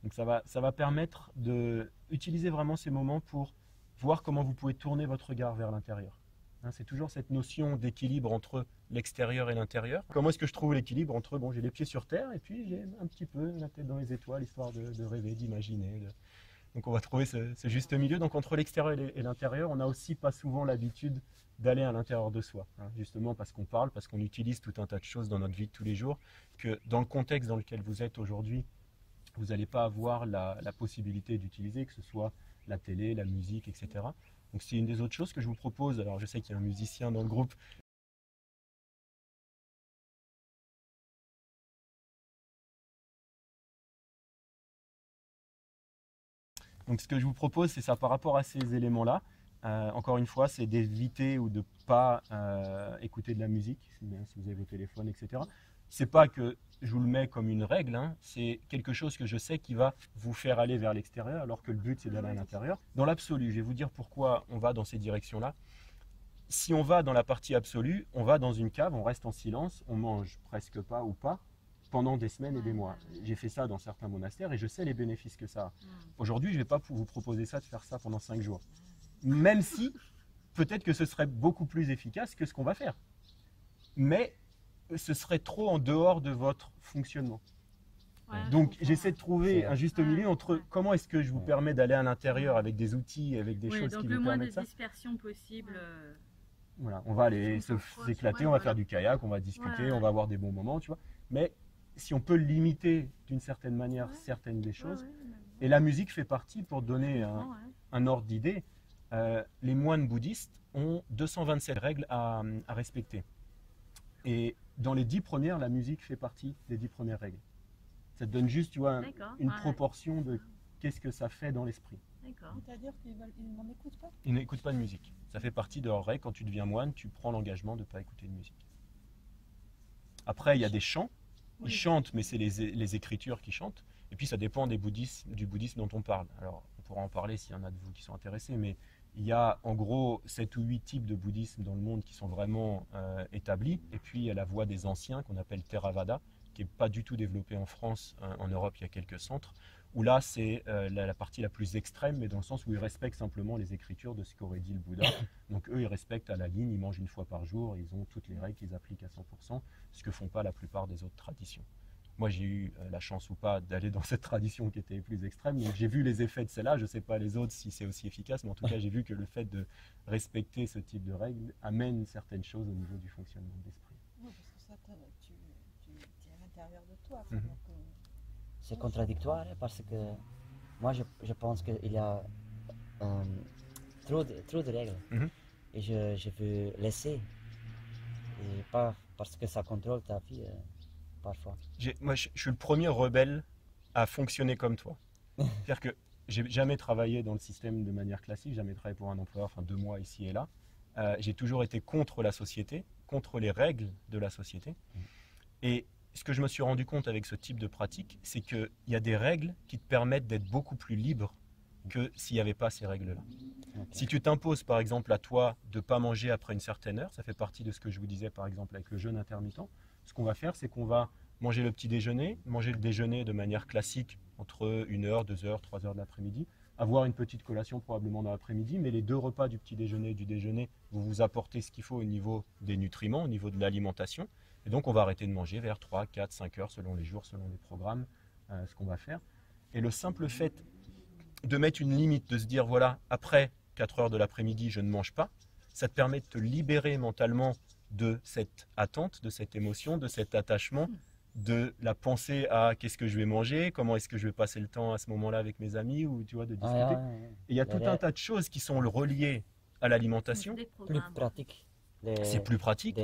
Donc ça va permettre d'utiliser vraiment ces moments pour voir comment vous pouvez tourner votre regard vers l'intérieur. Hein, c'est toujours cette notion d'équilibre entre l'extérieur et l'intérieur. Comment est-ce que je trouve l'équilibre entre, bon, j'ai les pieds sur terre et puis j'ai un petit peu la tête dans les étoiles, histoire de rêver, d'imaginer. Donc on va trouver ce juste milieu. Donc entre l'extérieur et l'intérieur, on n'a aussi pas souvent l'habitude d'aller à l'intérieur de soi. Hein, justement parce qu'on parle, parce qu'on utilise tout un tas de choses dans notre vie de tous les jours, que dans le contexte dans lequel vous êtes aujourd'hui, vous n'allez pas avoir la possibilité d'utiliser, que ce soit la télé, la musique, etc. Donc c'est une des autres choses que je vous propose. Alors je sais qu'il y a un musicien dans le groupe. Donc ce que je vous propose, c'est ça par rapport à ces éléments-là. Encore une fois, c'est d'éviter ou de ne pas écouter de la musique, si vous avez vos téléphones, etc. C'est pas que je vous le mets comme une règle, hein, c'est quelque chose que je sais qui va vous faire aller vers l'extérieur, alors que le but c'est d'aller à l'intérieur. Dans l'absolu, je vais vous dire pourquoi on va dans ces directions-là. Si on va dans la partie absolue, on va dans une cave, on reste en silence, on mange presque pas ou pas, pendant des semaines et des mois. J'ai fait ça dans certains monastères et je sais les bénéfices que ça a. Aujourd'hui, je ne vais pas vous proposer ça, de faire ça pendant 5 jours. Même si, peut-être que ce serait beaucoup plus efficace que ce qu'on va faire. Mais ce serait trop en dehors de votre fonctionnement. Donc j'essaie de trouver un juste milieu entre comment est-ce que je vous permets d'aller à l'intérieur avec des outils, avec des choses qui vous permettent ça. Donc le moins de dispersion possible. Voilà, on va aller s'éclater, on va faire du kayak, on va discuter, on va avoir des bons moments, tu vois. Mais si on peut limiter d'une certaine manière certaines des choses, et la musique fait partie, pour donner un ordre d'idée, les moines bouddhistes ont 227 règles à respecter. Et dans les 10 premières, la musique fait partie des 10 premières règles. Ça te donne juste, tu vois, une proportion de qu'est-ce que ça fait dans l'esprit. C'est-à-dire qu'ils n'en écoutent pas? Ils n'écoutent pas de musique. Ça fait partie de leurs règles. Quand tu deviens moine, tu prends l'engagement de ne pas écouter de musique. Après, il y a des chants. Ils chantent, mais c'est les écritures qui chantent. Et puis, ça dépend du bouddhisme dont on parle. Alors, on pourra en parler s'il y en a de vous qui sont intéressés, mais il y a en gros 7 ou 8 types de bouddhisme dans le monde qui sont vraiment établis. Et puis, il y a la voie des anciens qu'on appelle Theravada, qui n'est pas du tout développée en France. En Europe, il y a quelques centres, où là, c'est la partie la plus extrême, mais dans le sens où ils respectent simplement les écritures de ce qu'aurait dit le Bouddha. Donc eux, ils respectent à la ligne, ils mangent une fois par jour, ils ont toutes les règles qu'ils appliquent à 100%, ce que font pas la plupart des autres traditions. Moi, j'ai eu la chance ou pas d'aller dans cette tradition qui était plus extrême, donc j'ai vu les effets de celle-là. Je ne sais pas les autres si c'est aussi efficace, mais en tout cas, j'ai vu que le fait de respecter ce type de règles amène certaines choses au niveau du fonctionnement de l'esprit. Oui, parce que ça, tu es à l'intérieur de toi. C'est contradictoire parce que moi je pense qu'il y a trop de règles et je veux laisser, et pas parce que ça contrôle ta vie parfois. Moi je suis le premier rebelle à fonctionner comme toi. C'est-à-dire que j'ai jamais travaillé dans le système de manière classique, jamais travaillé pour un employeur, enfin 2 mois ici et là. J'ai toujours été contre la société, contre les règles de la société. Et ce que je me suis rendu compte avec ce type de pratique, c'est qu'il y a des règles qui te permettent d'être beaucoup plus libre que s'il n'y avait pas ces règles-là. Si tu t'imposes par exemple à toi de ne pas manger après une certaine heure, ça fait partie de ce que je vous disais par exemple avec le jeûne intermittent, ce qu'on va faire, c'est qu'on va manger le petit déjeuner, manger le déjeuner de manière classique entre 1h, 2h, 3h de l'après-midi, avoir une petite collation probablement dans l'après-midi, mais les 2 repas du petit déjeuner et du déjeuner, vous vous apportez ce qu'il faut au niveau des nutriments, au niveau de l'alimentation. Et donc on va arrêter de manger vers 3, 4, 5 heures selon les jours, selon les programmes, ce qu'on va faire. Et le simple fait de mettre une limite, de se dire voilà, après 4 heures de l'après-midi, je ne mange pas, ça te permet de te libérer mentalement de cette attente, de cette émotion, de cet attachement, de la pensée à qu'est-ce que je vais manger, comment est-ce que je vais passer le temps à ce moment-là avec mes amis, ou tu vois, de discuter. Et il y a tout un tas de choses qui sont reliées à l'alimentation. Plus pratique. C'est plus pratique.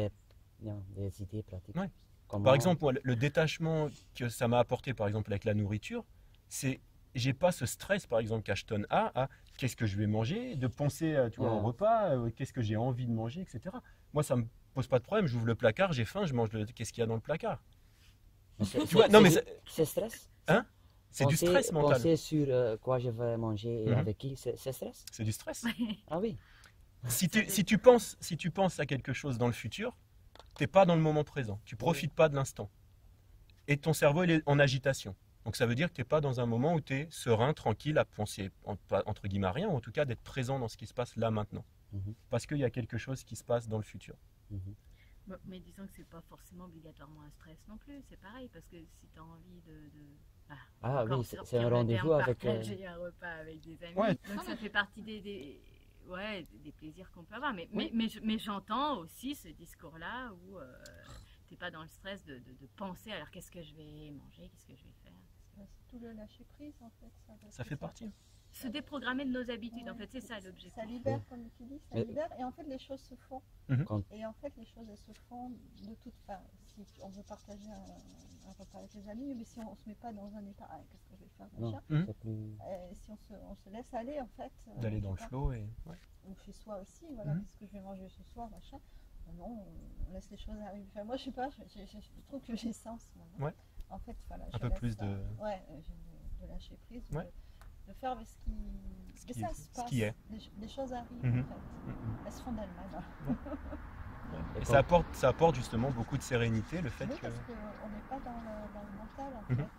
Des idées pratiques. Ouais. Par exemple, moi, le détachement que ça m'a apporté, par exemple, avec la nourriture, c'est j'ai pas ce stress, par exemple, qu'Ashton a à qu'est-ce que je vais manger, de penser tu vois, au repas, qu'est-ce que j'ai envie de manger, etc. Moi, ça me pose pas de problème. J'ouvre le placard, j'ai faim, je mange qu'est-ce qu'il y a dans le placard. Tu vois, non, mais c'est stress. Hein? C'est du stress mental. Penser sur quoi je vais manger et avec qui, c'est stress. C'est du stress. Ah oui. Si tu penses à quelque chose dans le futur, tu n'es pas dans le moment présent, tu ne profites pas de l'instant. Et ton cerveau il est en agitation. Donc ça veut dire que tu n'es pas dans un moment où tu es serein, tranquille, à penser entre guillemets à rien, ou en tout cas d'être présent dans ce qui se passe là maintenant. Parce qu'il y a quelque chose qui se passe dans le futur. Bon, mais disons que c'est pas forcément obligatoirement un stress non plus, c'est pareil, parce que si tu as envie Ah encore oui, sortir c'est un le rendez-vous terme avec... partager un repas avec des amis, Ouais. donc ça fait partie des plaisirs qu'on peut avoir. Mais, Oui. mais j'entends aussi ce discours-là où tu n'es pas dans le stress de penser alors qu'est-ce que je vais manger, qu'est-ce que je vais faire. C'est tout le lâcher prise en fait. Ça fait partie. Se déprogrammer de nos habitudes, Ouais. en fait, c'est ça l'objectif. Ça libère, comme tu dis, ça Mais- libère. Et en fait, les choses se font. Quand- Et en fait, les choses, elles se font de toute façon. Si on veut partager un repas avec les amis, mais si on ne se met pas dans un état, ah, qu'est-ce que je vais faire, Non, machin. c'est plus... Si on se laisse aller, en fait. D'aller dans le je sais pas, flow et... Ouais. ou chez soi aussi, voilà, Mhm. qu'est-ce que je vais manger ce soir, machin. Non, on laisse les choses arriver. Enfin, moi, je sais pas, je trouve que j'ai ça en ce moment. Ouais. En fait, voilà. Un je peu laisse plus ça. de... Ouais, de lâcher prise, Ouais. de faire mais ce qui, Ce mais qui- ça ce se passe. qui est. Les choses arrivent, Mhm. en fait. Elles se font d'elles-mêmes. Et ça apporte justement beaucoup de sérénité, le fait Oui, que... parce qu'on n'est pas dans le mental, en Mhm. fait,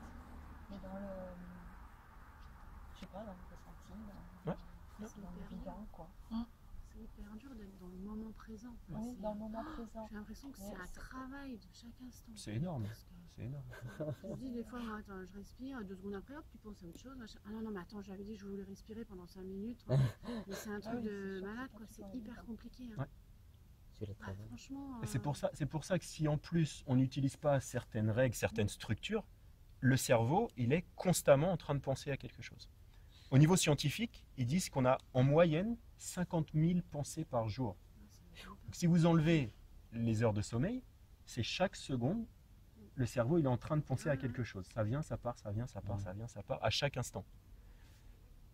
mais dans le... Je sais pas, dans le ressenti, Ouais. dans le vivant, quoi. C'est hyper dur d'être dans le moment présent. Oui, C'est- dans le moment présent. J'ai l'impression que c'est Ouais, un c'est- travail de chaque instant. C'est énorme. Parce que C'est énorme. je me dis des fois, moi, attends, je respire, 2 secondes après, hop, tu penses à autre chose. Machin. Ah non, non, mais attends, j'avais dit que je voulais respirer pendant 5 minutes. Mais c'est un truc oui, de c'est sûr, malade, c'est quoi. pas C'est toujours hyper évident. compliqué. Hein. Ouais. Sur le Ah, travail. franchement. Et c'est pour ça que si en plus on n'utilise pas certaines règles, certaines structures, le cerveau, il est constamment en train de penser à quelque chose. Au niveau scientifique, ils disent qu'on a en moyenne 50 000 pensées par jour. Donc, si vous enlevez les heures de sommeil, c'est chaque seconde, le cerveau il est en train de penser à quelque chose. Ça vient, ça part, ça vient, ça part, ça vient, ça part, à chaque instant.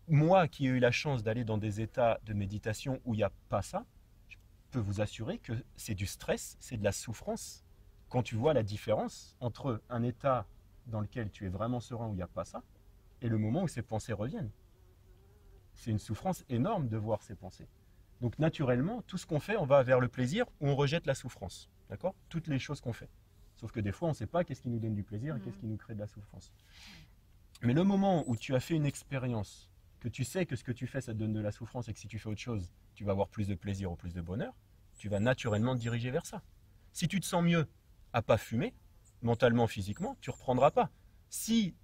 Moi qui ai eu la chance d'aller dans des états de méditation où il n'y a pas ça, je peux vous assurer que c'est du stress, c'est de la souffrance. Quand tu vois la différence entre un état dans lequel tu es vraiment serein où il n'y a pas ça, et le moment où ces pensées reviennent. C'est une souffrance énorme de voir ces pensées. Donc naturellement, tout ce qu'on fait, on va vers le plaisir ou on rejette la souffrance. D'accord ? Toutes les choses qu'on fait. Sauf que des fois, on ne sait pas qu'est-ce qui nous donne du plaisir et qu'est-ce qui nous crée de la souffrance. Mais le moment où tu as fait une expérience, que tu sais que ce que tu fais, ça te donne de la souffrance et que si tu fais autre chose, tu vas avoir plus de plaisir ou plus de bonheur, tu vas naturellement te diriger vers ça. Si tu te sens mieux à pas fumer, mentalement, physiquement, tu ne reprendras pas. Si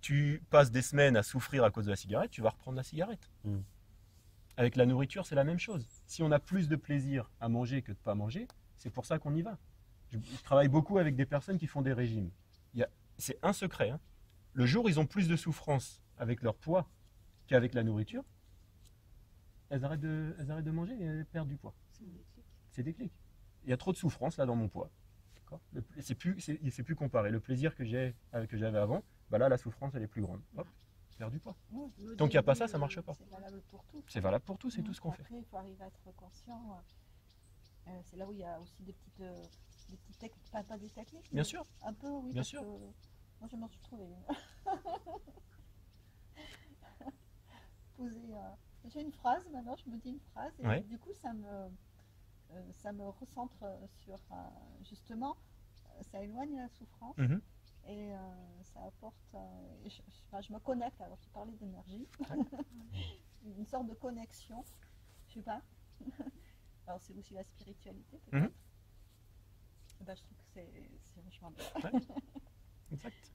tu passes des semaines à souffrir à cause de la cigarette, tu vas reprendre la cigarette. Avec la nourriture, c'est la même chose. Si on a plus de plaisir à manger que de ne pas manger, c'est pour ça qu'on y va. Je travaille beaucoup avec des personnes qui font des régimes. C'est un secret. Hein. Le jour où ils ont plus de souffrance avec leur poids qu'avec la nourriture, elles arrêtent de manger et elles perdent du poids. C'est des clics. Il y a trop de souffrance là dans mon poids. C'est plus comparé. Le plaisir que j'avais avant, bah là la souffrance elle est plus grande. Hop, je perds du poids. Tant qu'il n'y a pas ça, ça marche pas. C'est valable pour tout. C'est valable pour tout, c'est tout ce qu'on fait. Après, il faut arriver à être conscient. C'est là où il y a aussi des petites techniques, pas des techniques. Bien mais sûr. Un peu, oui. Bien parce sûr. que moi, je m'en suis trouvée une. J'ai une phrase, maintenant, je me dis une phrase, et Ouais. du coup, ça me recentre sur, justement, ça éloigne la souffrance. Mhm. Et ça apporte. Et je me connecte, alors tu parlais d'énergie, une sorte de connexion, je sais pas. Alors c'est aussi la spiritualité peut-être. Mhm. Et ben, je trouve que c'est vachement bien. Ouais. Exact.